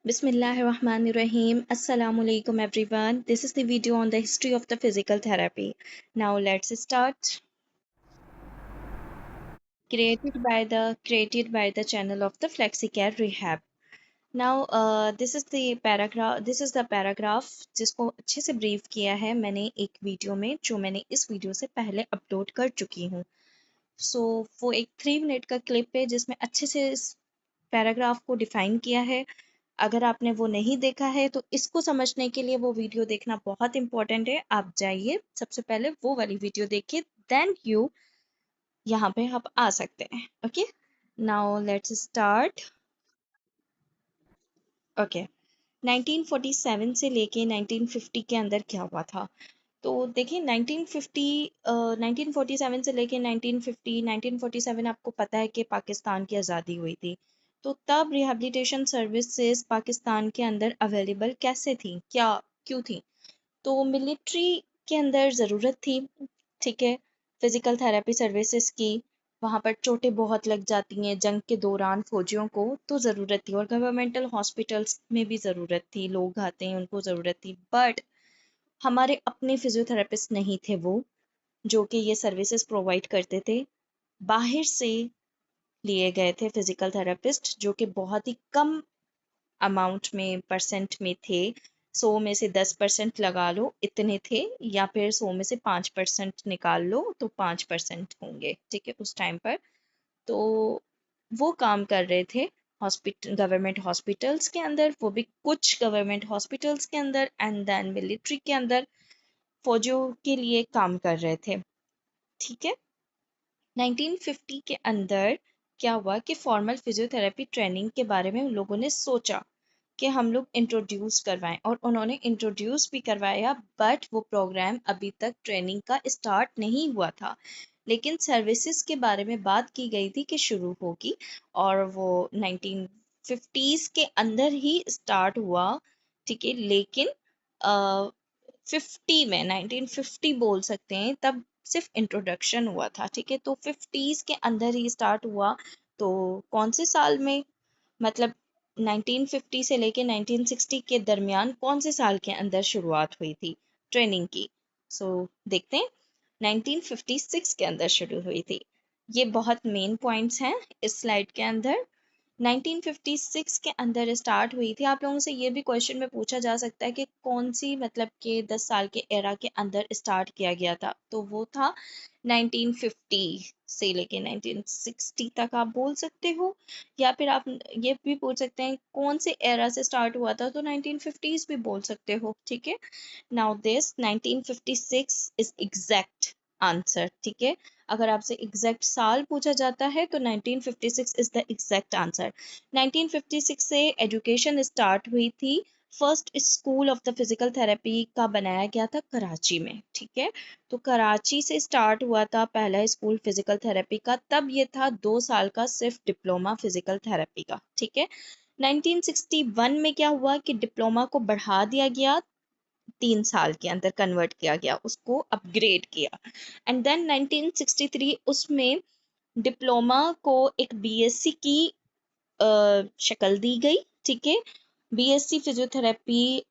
Bismillahirrahmanirrahim. Assalamualaikum everyone. This is the video on the history of the physical therapy. Now let's start. Created by the channel of the FlexiCare Rehab. Now this is the paragraph जिसको अच्छे से brief किया है मैंने एक video में जो मैंने इस वीडियो से पहले अपलोड कर चुकी हूँ. सो वो एक 3 मिनट का क्लिप है जिसमें अच्छे से इस पैराग्राफ को डिफाइन किया है. अगर आपने वो नहीं देखा है तो इसको समझने के लिए वो वीडियो देखना बहुत इंपॉर्टेंट है. आप जाइए सबसे पहले वो वाली वीडियो देखिए, देन यू यहाँ पे आप आ सकते हैं. Okay, now let's start. Okay, 1947 से लेके 1950 के अंदर क्या हुआ था. तो देखिए 1947 से लेके 1950 1947 आपको पता है कि पाकिस्तान की आज़ादी हुई थी. तो तब रिहैबिलिटेशन सर्विसेज पाकिस्तान के अंदर अवेलेबल कैसे थी, क्या क्यों थी. तो मिलिट्री के अंदर ज़रूरत थी, ठीक है, फिजिकल थेरेपी सर्विसेज की. वहाँ पर चोटें बहुत लग जाती हैं जंग के दौरान फौजियों को, तो ज़रूरत थी. और गवर्नमेंटल हॉस्पिटल्स में भी ज़रूरत थी, लोग आते हैं उनको ज़रूरत थी. बट हमारे अपने फिजियोथेरेपिस्ट नहीं थे वो जो कि ये सर्विसेज प्रोवाइड करते थे. बाहर से लिए गए थे फिजिकल थेरेपिस्ट जो कि बहुत ही कम अमाउंट में परसेंट में थे. 100 में से 10% लगा लो इतने थे, या फिर 100 में से 5% निकाल लो तो 5% होंगे, ठीक है, उस टाइम पर. तो वो काम कर रहे थे हॉस्पिटल गवर्नमेंट हॉस्पिटल्स के अंदर, वो भी कुछ गवर्नमेंट हॉस्पिटल्स के अंदर, एंड देन मिलिट्री के अंदर फौजियों के लिए काम कर रहे थे, ठीक है. 1950 के अंदर क्या हुआ कि फॉर्मल फिजियोथेरेपी ट्रेनिंग के बारे में उन लोगों ने सोचा कि हम लोग इंट्रोड्यूस करवाएं, और उन्होंने इंट्रोड्यूस भी करवाया. बट वो प्रोग्राम अभी तक ट्रेनिंग का स्टार्ट नहीं हुआ था, लेकिन सर्विसेज के बारे में बात की गई थी कि शुरू होगी, और वो 1950s के अंदर ही स्टार्ट हुआ, ठीक है. लेकिन 50 में 1950 बोल सकते हैं तब सिर्फ इंट्रोडक्शन हुआ था, ठीक है. तो 50s के अंदर ही स्टार्ट हुआ. तो कौन से साल में, मतलब 1950 से लेके 1960 के दरमियान कौन से साल के अंदर शुरुआत हुई थी ट्रेनिंग की. सो देखते हैं. 1956 के अंदर शुरू हुई थी. ये बहुत मेन पॉइंट्स हैं इस स्लाइड के अंदर. 1956 के अंदर स्टार्ट हुई थी. आप लोगों से ये भी क्वेश्चन में पूछा जा सकता है कि कौन सी, मतलब कि 10 साल के एरा के अंदर स्टार्ट किया गया था. तो वो था 1950 से लेके 1960 तक आप बोल सकते हो, या फिर आप ये भी पूछ सकते हैं कौन से एरा से स्टार्ट हुआ था, तो 1950s भी बोल सकते हो, ठीक है. Now this 1956 is exact answer, ठीक है. अगर आपसे एग्जैक्ट साल पूछा जाता है तो 1956 इज द एग्जैक्ट आंसर. 1956 से एजुकेशन स्टार्ट हुई थी. First school of the physical therapy का बनाया गया था कराची में, ठीक है. तो कराची से स्टार्ट हुआ था पहला स्कूल फिजिकल थेरेपी का. तब ये था 2 साल का सिर्फ डिप्लोमा फिजिकल थेरेपी का, ठीक है. 1961 में क्या हुआ कि डिप्लोमा को बढ़ा दिया गया, 3 साल के अंदर कन्वर्ट किया गया, उसको अपग्रेड किया. एंड देन 1963 उसमें डिप्लोमा को एक बीएससी की शक्ल दी गई, ठीक है. बीएससी फिजियोथेरेपी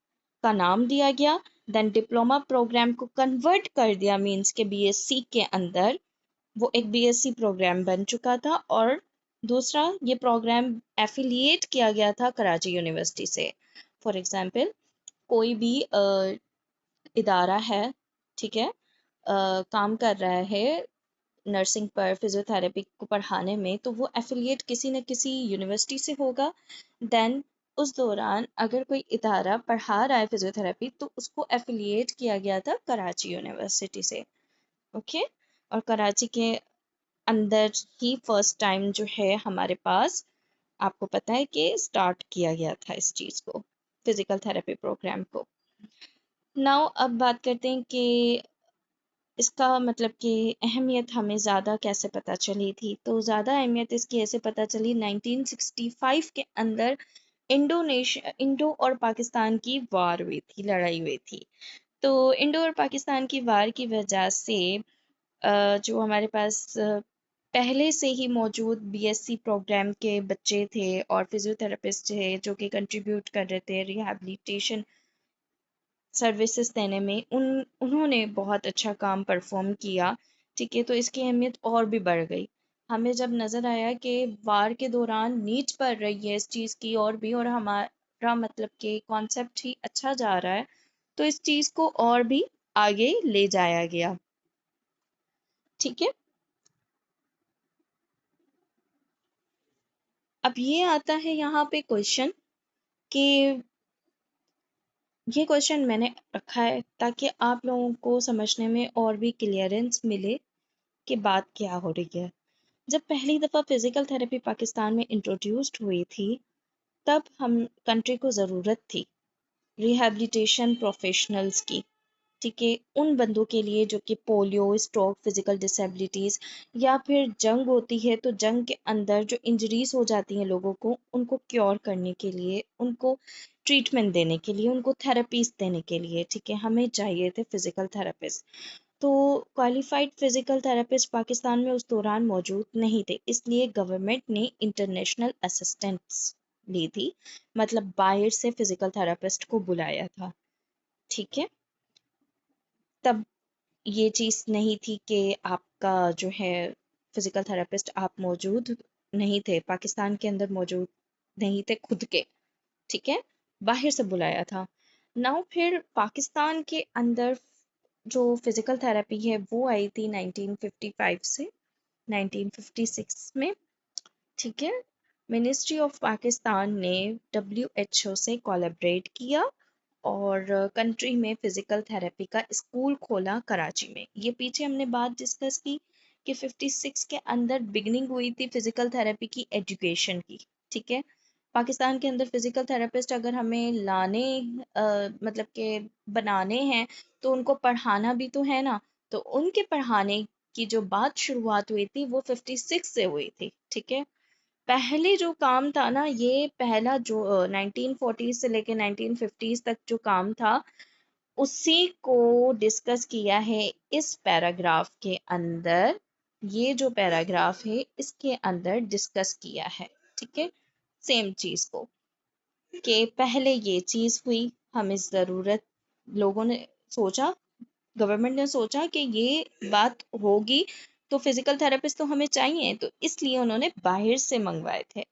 का नाम दिया गया. देन डिप्लोमा प्रोग्राम को कन्वर्ट कर दिया, मींस के बीएससी के अंदर वो एक बीएससी प्रोग्राम बन चुका था. और दूसरा, ये प्रोग्राम एफिलिएट किया गया था कराची यूनिवर्सिटी से. फॉर एग्जांपल, कोई भी इदारा है, ठीक है, काम कर रहा है नर्सिंग पर, फिजियोथेरेपी को पढ़ाने में, तो वो एफिलिएट किसी न किसी यूनिवर्सिटी से होगा. देन उस दौरान अगर कोई इदारा पढ़ा रहा है फिजियोथेरेपी तो उसको एफिलिएट किया गया था कराची यूनिवर्सिटी से, ओके. और कराची के अंदर ही फर्स्ट टाइम जो है हमारे पास, आपको पता है कि स्टार्ट किया गया था इस चीज़ को, फिजिकल थेरेपी प्रोग्राम को. नाउ अब बात करते हैं कि इसका मतलब कि अहमियत हमें ज़्यादा कैसे पता चली थी. तो ज़्यादा अहमियत इसकी ऐसे पता चली 1965 के अंदर इंडो और पाकिस्तान की वार हुई थी, लड़ाई हुई थी. तो इंडो और पाकिस्तान की वार की वजह से जो हमारे पास पहले से ही मौजूद बीएससी प्रोग्राम के बच्चे थे और फिजियोथेरेपिस्ट थे जो कि कंट्रीब्यूट कर रहे थे रिहैबिलिटेशन सर्विसेज देने में। उन्होंने बहुत अच्छा काम परफॉर्म किया। ठीक है, तो इसकी अहमियत और भी बढ़ गई। हमें जब नज़र आया कि वार के दौरान नीड्स बढ़ रही है इस चीज़ की और भी, और हमारा मतलब कि कॉन्सेप्ट ही अच्छा जा रहा है, तो इस चीज़ को और भी आगे ले जाया गया। ठीक है, अब ये आता है यहाँ पे क्वेश्चन कि ये क्वेश्चन मैंने रखा है ताकि आप लोगों को समझने में और भी क्लियरेंस मिले कि बात क्या हो रही है। जब पहली दफ़ा फिज़िकल थेरेपी पाकिस्तान में इंट्रोड्यूस्ड हुई थी, तब हम कंट्री को ज़रूरत थी रिहैबिलिटेशन प्रोफेशनल्स की। ठीक है, उन बंदों के लिए जो कि पोलियो, स्ट्रोक, फिजिकल डिसेबिलिटीज़ या फिर जंग होती है तो जंग के अंदर जो इंजरीज हो जाती हैं लोगों को, उनको क्योर करने के लिए, उनको ट्रीटमेंट देने के लिए, उनको थेरेपीज देने के लिए, ठीक है, हमें चाहिए थे फिजिकल थेरेपिस्ट। तो क्वालिफाइड फिजिकल थेरेपिस्ट पाकिस्तान में उस दौरान मौजूद नहीं थे, इसलिए गवर्नमेंट ने इंटरनेशनल असिस्टेंट्स ली थी, मतलब बाहर से फिजिकल थेरेपिस्ट को बुलाया था। ठीक है, तब ये चीज़ नहीं थी कि आपका जो है फिजिकल थेरेपिस्ट आप मौजूद नहीं थे, पाकिस्तान के अंदर मौजूद नहीं थे खुद के। ठीक है, बाहर से बुलाया था। नाउ फिर पाकिस्तान के अंदर जो फिजिकल थेरेपी है वो आई थी 1955 से 1956 में। ठीक है, मिनिस्ट्री ऑफ पाकिस्तान ने WHO से कोलैबोरेट किया और कंट्री में फिजिकल थेरेपी का स्कूल खोला कराची में। ये पीछे हमने बात डिस्कस की कि 56 के अंदर बिगनिंग हुई थी फिजिकल थेरेपी की एजुकेशन की। ठीक है, पाकिस्तान के अंदर फिजिकल थेरेपिस्ट अगर हमें लाने मतलब के बनाने हैं तो उनको पढ़ाना भी तो है ना। तो उनके पढ़ाने की जो बात शुरुआत हुई थी वो 56 से हुई थी। ठीक है, पहले जो काम था ना, ये पहला जो 1940 से लेके 1950 तक जो काम था उसी को डिस्कस किया है इस पैराग्राफ के अंदर। ये जो पैराग्राफ है इसके अंदर डिस्कस किया है। ठीक है, सेम चीज को कि पहले ये चीज हुई, हमें ज़रूरत, लोगों ने सोचा, गवर्नमेंट ने सोचा कि ये बात होगी तो फिजिकल थेरेपिस्ट तो हमें चाहिए, तो इसलिए उन्होंने बाहर से मंगवाए थे।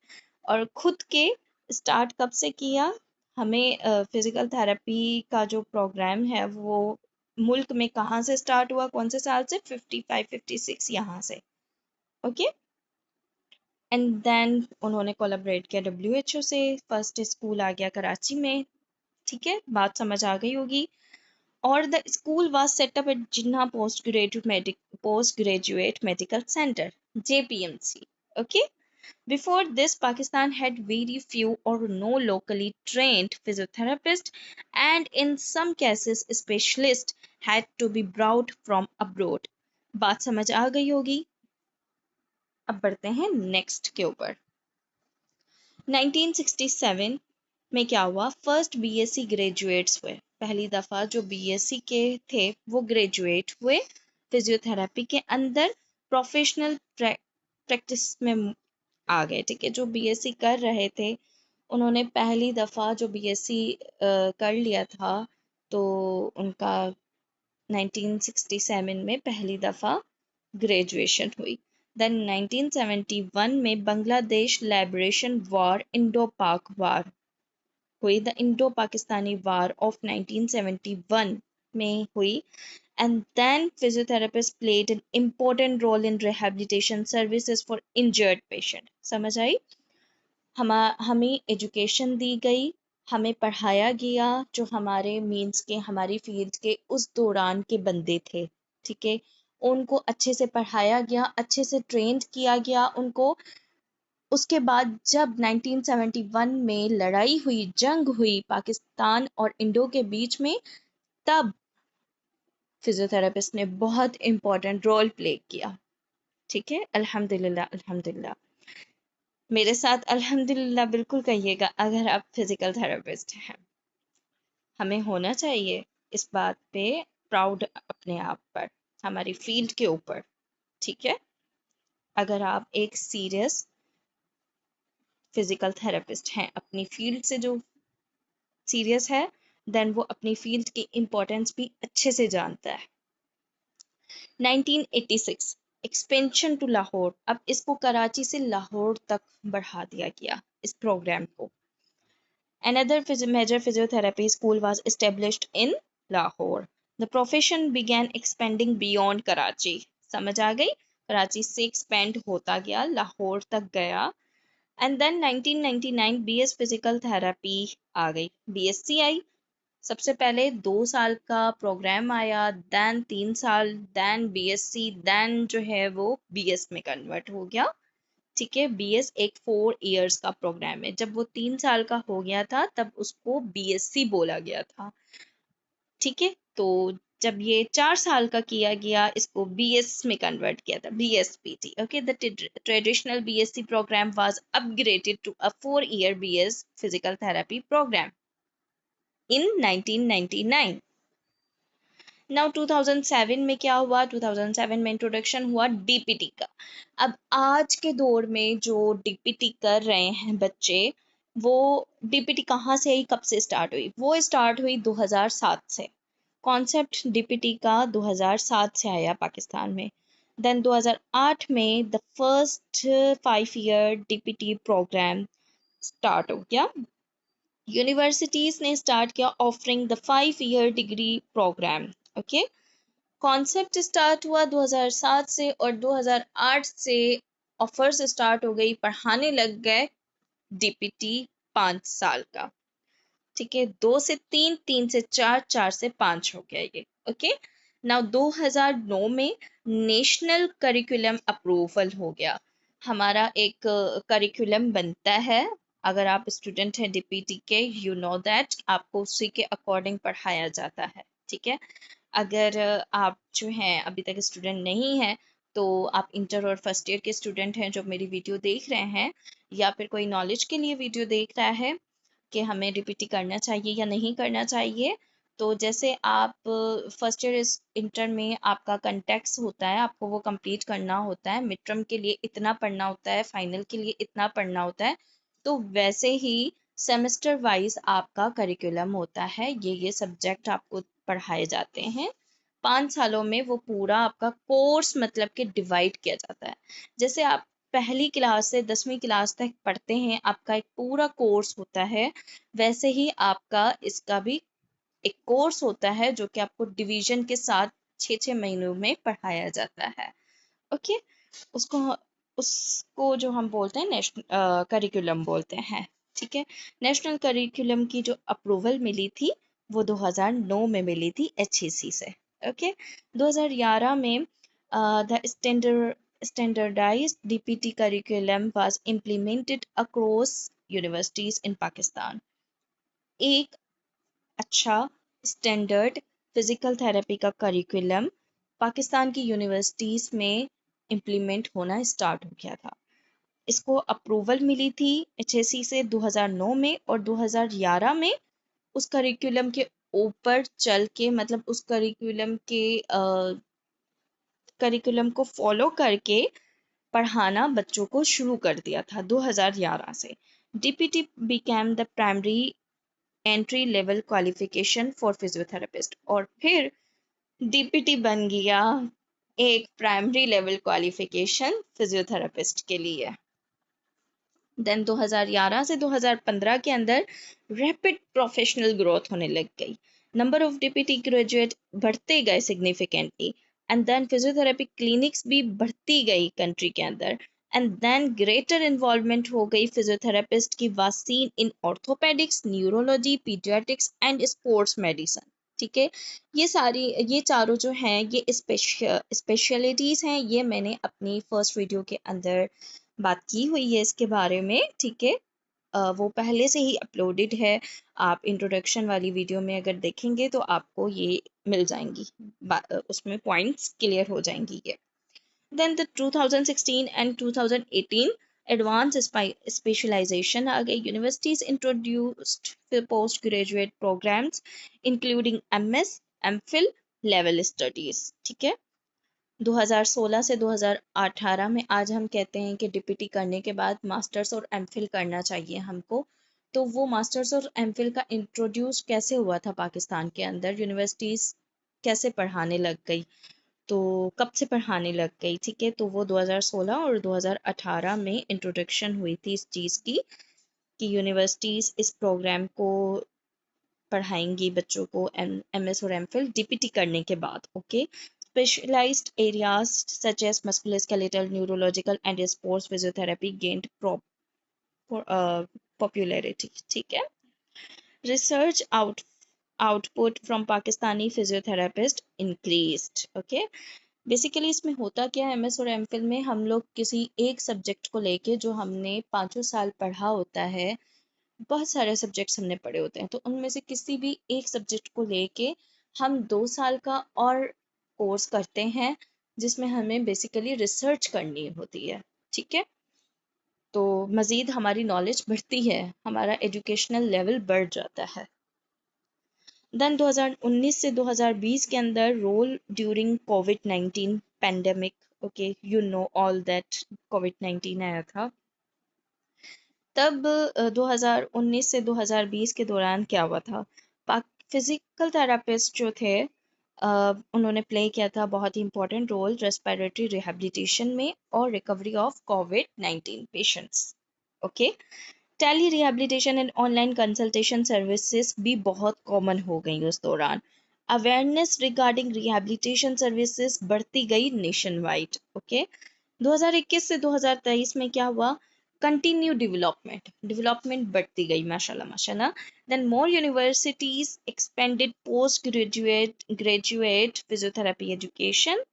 और खुद के स्टार्ट कब से किया, हमें फिजिकल थेरेपी का जो प्रोग्राम है वो मुल्क में कहाँ से स्टार्ट हुआ, कौन से साल से, 55 56 यहाँ से। ओके, एंड देन उन्होंने कोलैबोरेट किया WHO से, फर्स्ट स्कूल आ गया कराची में। ठीक है, बात समझ आ गई होगी। और the school was set up at Jinnah Postgraduate Medical Center, JPMC. Okay. Before this, Pakistan had very few or no locally trained physiotherapists, and in some cases, specialists had to be brought from abroad. बात समझ आ गई होगी। अब बढ़ते हैं next के ऊपर। 1967 में क्या हुआ, फर्स्ट बीएससी ग्रेजुएट्स हुए। पहली दफ़ा जो बीएससी के थे वो ग्रेजुएट हुए फिजियोथेरेपी के अंदर, प्रोफेशनल प्रैक्टिस में आ गए। ठीक है, जो बीएससी कर रहे थे उन्होंने पहली दफ़ा जो बीएससी कर लिया था तो उनका 1967 में पहली दफ़ा ग्रेजुएशन हुई। देन 1971 में Bangladesh liberation war, Indo Pak war हुई, the Indo Pakistani war of 1971 में हुई। And then physiotherapist played an important role in rehabilitation services for injured patient. समझ आई, हमें एजुकेशन दी गई, हमें पढ़ाया गया जो हमारे मीन्स के, हमारी फील्ड के उस दौरान के बंदे थे। ठीक है, उनको अच्छे से पढ़ाया गया, अच्छे से ट्रेंड किया गया उनको। उसके बाद जब 1971 में लड़ाई हुई, जंग हुई पाकिस्तान और इंडो के बीच में, तब फिजियोथेरेपिस्ट ने बहुत इंपॉर्टेंट रोल प्ले किया। ठीक है, अल्हम्दुलिल्लाह अल्हम्दुलिल्लाह। मेरे साथ अल्हम्दुलिल्लाह बिल्कुल कहिएगा अगर आप फिजिकल थेरेपिस्ट हैं। हमें होना चाहिए इस बात पे प्राउड अपने आप पर, हमारी फील्ड के ऊपर। ठीक है, अगर आप एक सीरियस फिजिकल थेरेपिस्ट हैं, अपनी फील्ड से जो सीरियस है, देन वो अपनी फील्ड की इम्पोर्टेंस भी अच्छे से जानता है। 1986 एक्सपेंशन टू लाहौर, अब इसको कराची से लाहौर तक बढ़ा दिया गया इस प्रोग्राम को। Another major physiotherapy school was established in Lahore. The profession began expanding beyond Karachi. समझ आ गई? कराची से expand होता गया, लाहौर तक गया। And then 1999 BS physical therapy आ गई, BSc आई। सबसे पहले 2 साल का प्रोग्राम आया, देन 3 साल, देन BSc, देन जो है वो BS में कन्वर्ट हो गया। ठीक है, BS एक 4 इयर्स का प्रोग्राम है। जब वो 3 साल का हो गया था तब उसको BSc बोला गया था। ठीक है, तो जब ये 4 साल का किया गया, इसको BS में कन्वर्ट किया था, BSPT। Okay, the traditional BSc programme was upgraded to a 4 year BS physical therapy programme in 1999। Now 2007 में क्या हुआ? 2007 में इंट्रोडक्शन हुआ DPT का। अब आज के दौर में जो DPT कर रहे हैं बच्चे, वो DPT कहाँ से आई, कब से स्टार्ट हुई? वो स्टार्ट हुई 2007 से। कॉन्सेप्ट DPT का 2007 से आया पाकिस्तान में। देन 2008 में the first 5 year DPT programme start हो गया। यूनिवर्सिटीज ने स्टार्ट किया offering the 5 year degree programme. Okay, concept start हुआ 2007 से, और 2008 से ऑफर्स स्टार्ट हो गई, पढ़ाने लग गए DPT 5 साल का। ठीक है, 2 से 3, 3 से 4, 4 से 5 हो गया ये। ओके, नाउ 2009 में नेशनल करिकुलम अप्रूवल हो गया। हमारा एक करिकुलम बनता है, अगर आप स्टूडेंट हैं DPT के, यू नो दैट आपको उसी के अकॉर्डिंग पढ़ाया जाता है। ठीक है, अगर आप जो हैं अभी तक स्टूडेंट नहीं हैं, तो आप इंटर और फर्स्ट ईयर के स्टूडेंट हैं जो मेरी वीडियो देख रहे हैं, या फिर कोई नॉलेज के लिए वीडियो देख रहा है कि हमें DPT करना चाहिए या नहीं करना चाहिए, तो जैसे आप फर्स्ट ईयर इंटर में आपका कंटेक्स होता है, आपको वो कंप्लीट करना होता है, मिड टर्म के लिए इतना पढ़ना होता है, फाइनल के लिए इतना पढ़ना होता है, तो वैसे ही सेमेस्टर वाइज आपका करिकुलम होता है, ये सब्जेक्ट आपको पढ़ाए जाते हैं। 5 सालों में वो पूरा आपका कोर्स मतलब कि डिवाइड किया जाता है। जैसे आप पहली क्लास से 10वीं क्लास तक पढ़ते हैं, आपका एक पूरा कोर्स होता है, वैसे ही आपका इसका भी एक कोर्स होता है जो कि आपको डिवीजन के साथ 6 6 महीनों में पढ़ाया जाता है। ओके, उसको उसको जो हम बोलते हैं नेशनल करिकुलम बोलते हैं। ठीक है, नेशनल करिकुलम की जो अप्रूवल मिली थी वो 2009 में मिली थी HEC से। ओके, 2011 में the standardized DPT curriculum was implemented across universities in Pakistan. एक अच्छा स्टैंडर्ड फिजिकल थेरेपी का करिकुलम पाकिस्तान की यूनिवर्सिटीज में इम्प्लीमेंट होना स्टार्ट हो गया था। इसको अप्रूवल मिली थी HEC से 2009 में, और 2011 में उस करिकुलम के ऊपर चल के, मतलब उस करिकुलम को फॉलो करके पढ़ाना बच्चों को शुरू कर दिया था 2011 से। DPT became the primary entry level qualification for physiotherapist, और फिर DPT बन गया एक प्राइमरी लेवल क्वालिफिकेशन फिजियोथेरेपिस्ट के लिए। देन 2011 से 2015 के अंदर रैपिड प्रोफेशनल ग्रोथ होने लग गई, नंबर ऑफ DPT ग्रेजुएट बढ़ते गए significantly, and then physiotherapy clinics भी बढ़ती गई कंट्री के अंदर, एंड देन ग्रेटर इन्वॉल्वमेंट हो गई फिजियोथेरेपिस्ट की was seen in orthopaedics, neurology, paediatrics and sports medicine. ठीक है, ये चारों जो हैं ये स्पेशलिटीज़ हैं, ये मैंने अपनी फर्स्ट वीडियो के अंदर बात की हुई है इसके बारे में। ठीक है, वो पहले से ही अपलोडेड है, आप इंट्रोडक्शन वाली वीडियो में अगर देखेंगे तो आपको ये मिल जाएंगी, उसमें पॉइंट्स क्लियर हो जाएंगी ये। Then the 2016 and 2018 advance specialization आ गई, universities introduced post graduate programs including MS, MPhil level studies. ठीक है, 2016 से 2018 में आज हम कहते हैं कि डीपीटी करने के बाद मास्टर्स और एमफिल करना चाहिए हमको। तो वो मास्टर्स और एमफिल का इंट्रोड्यूस कैसे हुआ था पाकिस्तान के अंदर, यूनिवर्सिटीज कैसे पढ़ाने लग गई, तो कब से पढ़ाने लग गई, ठीक है। तो वो 2016 और 2018 में इंट्रोडक्शन हुई थी इस चीज़ की कि यूनिवर्सिटीज इस प्रोग्राम को पढ़ाएंगी बच्चों को एमएस और एमफिल डीपीटी करने के बाद। Okay, specialised areas such as musculoskeletal, neurological and sports physiotherapy gained popularity, ठीक है। Research output from Pakistani physiotherapist increased. Okay, basically इसमें होता क्या है, एमएस और एमफिल में हम लोग किसी एक सब्जेक्ट को लेके जो हमने 5 साल पढ़ा होता है, बहुत सारे सब्जेक्ट्स हमने पढ़े होते हैं, तो उनमें से किसी भी एक सब्जेक्ट को लेके हम 2 साल का और कोर्स करते हैं जिसमें हमें बेसिकली रिसर्च करनी होती है, ठीक है। तो मज़ीद हमारी नॉलेज बढ़ती है, हमारा एजुकेशनल लेवल बढ़ जाता है। देन 2019 से 2020 के अंदर role during covid pandemic, okay you know all that कोविड-19 आया था, तब 2019 से 2020 के दौरान क्या हुआ था, फिजिकल थेरापिस्ट जो थे उन्होंने प्ले किया था बहुत ही इंपॉर्टेंट रोल रेस्पिरेटरी रिहेबिलिटेशन में और रिकवरी ऑफ कोविड-19 patients. Okay, tele rehabilitation and online consultation services भी बहुत कॉमन हो गई उस दौरान। अवेयरनेस रिगार्डिंग रिहेबिलिटेशन सर्विसेज बढ़ती गई नेशन वाइड। ओके, 2021 से 2023 में क्या हुआ, कंटिन्यू डेवलपमेंट बढ़ती गई माशाल्लाह माशाल्लाह। Then more universities expanded post graduate physiotherapy education,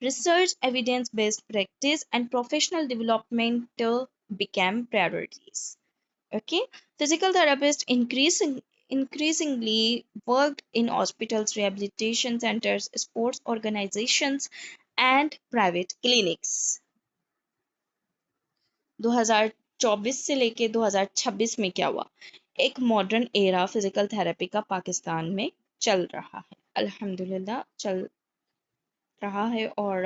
research evidence based practice and professional development became priorities. Okay, physical therapists increasingly worked in hospitals, rehabilitation centers, sports organizations and private clinics. 2024 से लेके 2026 में क्या हुआ, एक modern era physical therapy का पाकिस्तान में चल रहा है, अल्हम्दुलिल्लाह चल रहा है और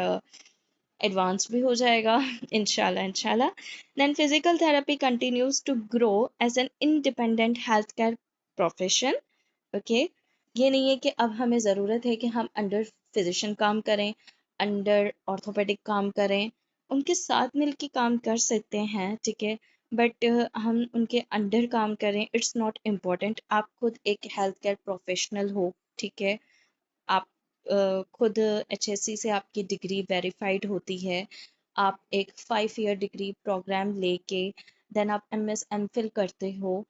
एडवांस भी हो जाएगा इंशाल्लाह इंशाल्लाह। Then physical therapy continues to grow as an independent health care profession. Okay, ये नहीं है कि अब हमें ज़रूरत है कि हम अंडर फिजिशियन काम करें, अंडर ऑर्थोपेडिक काम करें, उनके साथ मिलके काम कर सकते हैं, ठीक है, बट हम उनके अंडर काम करें इट्स नॉट इम्पॉर्टेंट। आप खुद एक हेल्थ केयर प्रोफेशनल हो, ठीक है, आप खुद HSC से आपकी डिग्री वेरीफाइड होती है, आप एक 5 ईयर डिग्री प्रोग्राम लेके देन आप MS MPhil करते हो,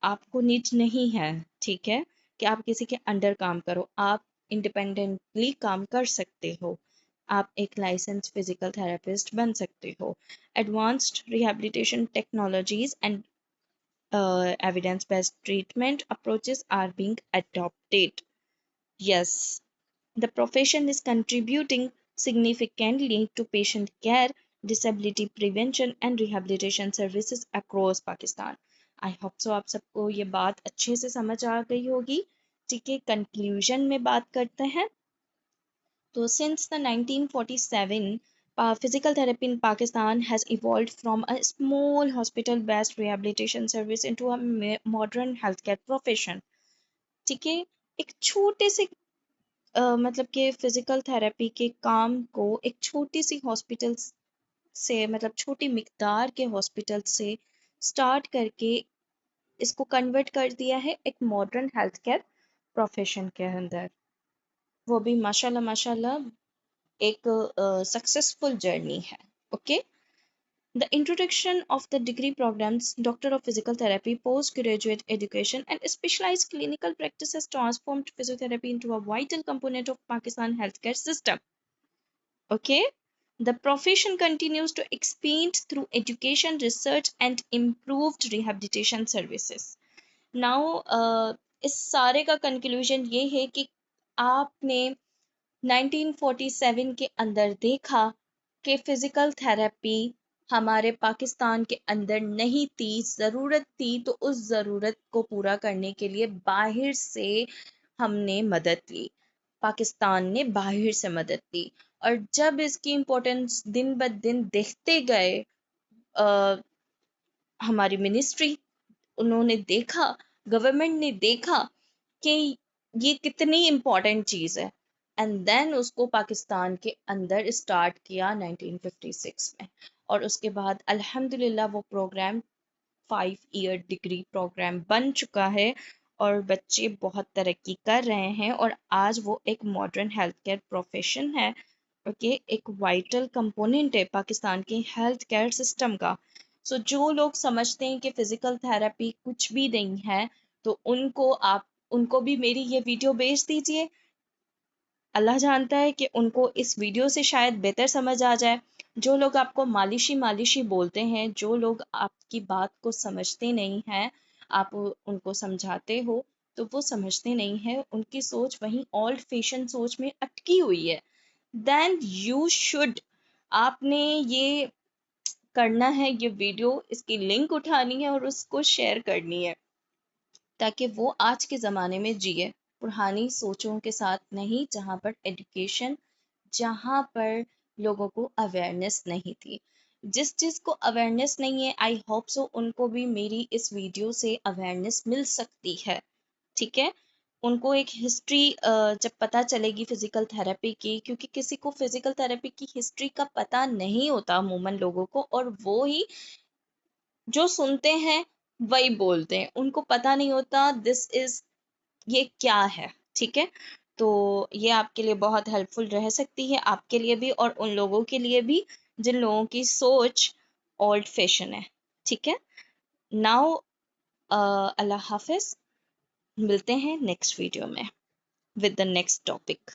आपको नीड नहीं है, ठीक है, कि आप किसी के अंडर काम करो, आप इंडिपेंडेंटली काम कर सकते हो, आप एक लाइसेंस फिजिकल थेरेपिस्ट बन सकते हो। Advanced rehabilitation technologies and evidence based treatment approaches are being adopted. Yes, the profession is contributing significantly to patient care, disability prevention and rehabilitation services across Pakistan. I hope so आप सबको ये बात अच्छे से समझ आ गई होगी, ठीक है। कंक्लूजन में बात करते हैं, तो since the 1947 physical therapy in Pakistan has evolved from a small hospital based rehabilitation service into a modern healthcare profession, ठीक है। एक छोटे से मतलब कि फिजिकल थेरेपी के काम को एक छोटी सी हॉस्पिटल से, मतलब छोटी मिकदार के हॉस्पिटल से स्टार्ट करके इसको कन्वर्ट कर दिया है एक मॉडर्न हेल्थ केयर प्रोफेशन के अंदर, वो भी माशाल्लाह माशाल्लाह एक सक्सेसफुल जर्नी है। Okay, the introduction of the degree programs, Doctor of Physical Therapy, postgraduate education, and specialized clinical practice has transformed physiotherapy into a vital component of Pakistan healthcare system. Okay, the profession continues to expand through education, research, and improved rehabilitation services. Now, इस सारे का conclusion ये है कि आपने 1947 के अंदर देखा कि फिजिकल थेरेपी हमारे पाकिस्तान के अंदर नहीं थी, ज़रूरत थी, तो उस ज़रूरत को पूरा करने के लिए बाहर से हमने मदद ली। पाकिस्तान ने बाहर से मदद दी। और जब इसकी इम्पोर्टेंस दिन ब दिन देखते गए, हमारी मिनिस्ट्री, उन्होंने देखा, गवर्नमेंट ने देखा कि ये कितनी इम्पोर्टेंट चीज है, एंड देन उसको पाकिस्तान के अंदर स्टार्ट किया 1956 में। और उसके बाद अल्हम्दुलिल्लाह वो प्रोग्राम 5 ईयर डिग्री प्रोग्राम बन चुका है और बच्चे बहुत तरक्की कर रहे हैं और आज वो एक मॉडर्न हेल्थ केयर प्रोफेशन है। ओके, एक वाइटल कंपोनेंट है पाकिस्तान के हेल्थ केयर सिस्टम का। सो जो लोग समझते हैं कि फिजिकल थेरेपी कुछ भी नहीं है, तो उनको भी मेरी ये वीडियो भेज दीजिए। अल्लाह जानता है कि उनको इस वीडियो से शायद बेहतर समझ आ जाए। जो लोग आपको मालिशी मालिशी बोलते हैं, जो लोग आपकी बात को समझते नहीं हैं, आप उनको समझाते हो तो वो समझते नहीं हैं, उनकी सोच वहीं ओल्ड फैशन सोच में अटकी हुई है। देन यू शुड, आपने ये करना है, ये वीडियो, इसकी लिंक उठानी है और उसको शेयर करनी है, ताकि वो आज के ज़माने में जिए पुरानी सोचों के साथ नहीं, जहाँ पर एजुकेशन, जहाँ पर लोगों को अवेयरनेस नहीं थी। जिस चीज़ को अवेयरनेस नहीं है, आई होप सो उनको भी मेरी इस वीडियो से अवेयरनेस मिल सकती है। ठीक है, उनको एक हिस्ट्री जब पता चलेगी फिजिकल थेरेपी की, क्योंकि किसी को फिजिकल थेरेपी की हिस्ट्री का पता नहीं होता अमूमन लोगों को, और वो ही जो सुनते हैं वही बोलते हैं, उनको पता नहीं होता दिस इज, ये क्या है। ठीक है, तो ये आपके लिए बहुत हेल्पफुल रह सकती है, आपके लिए भी और उन लोगों के लिए भी जिन लोगों की सोच ओल्ड फैशन है। ठीक है, नाउ अल्लाह हाफिज, मिलते हैं नेक्स्ट वीडियो में विद द नेक्स्ट टॉपिक।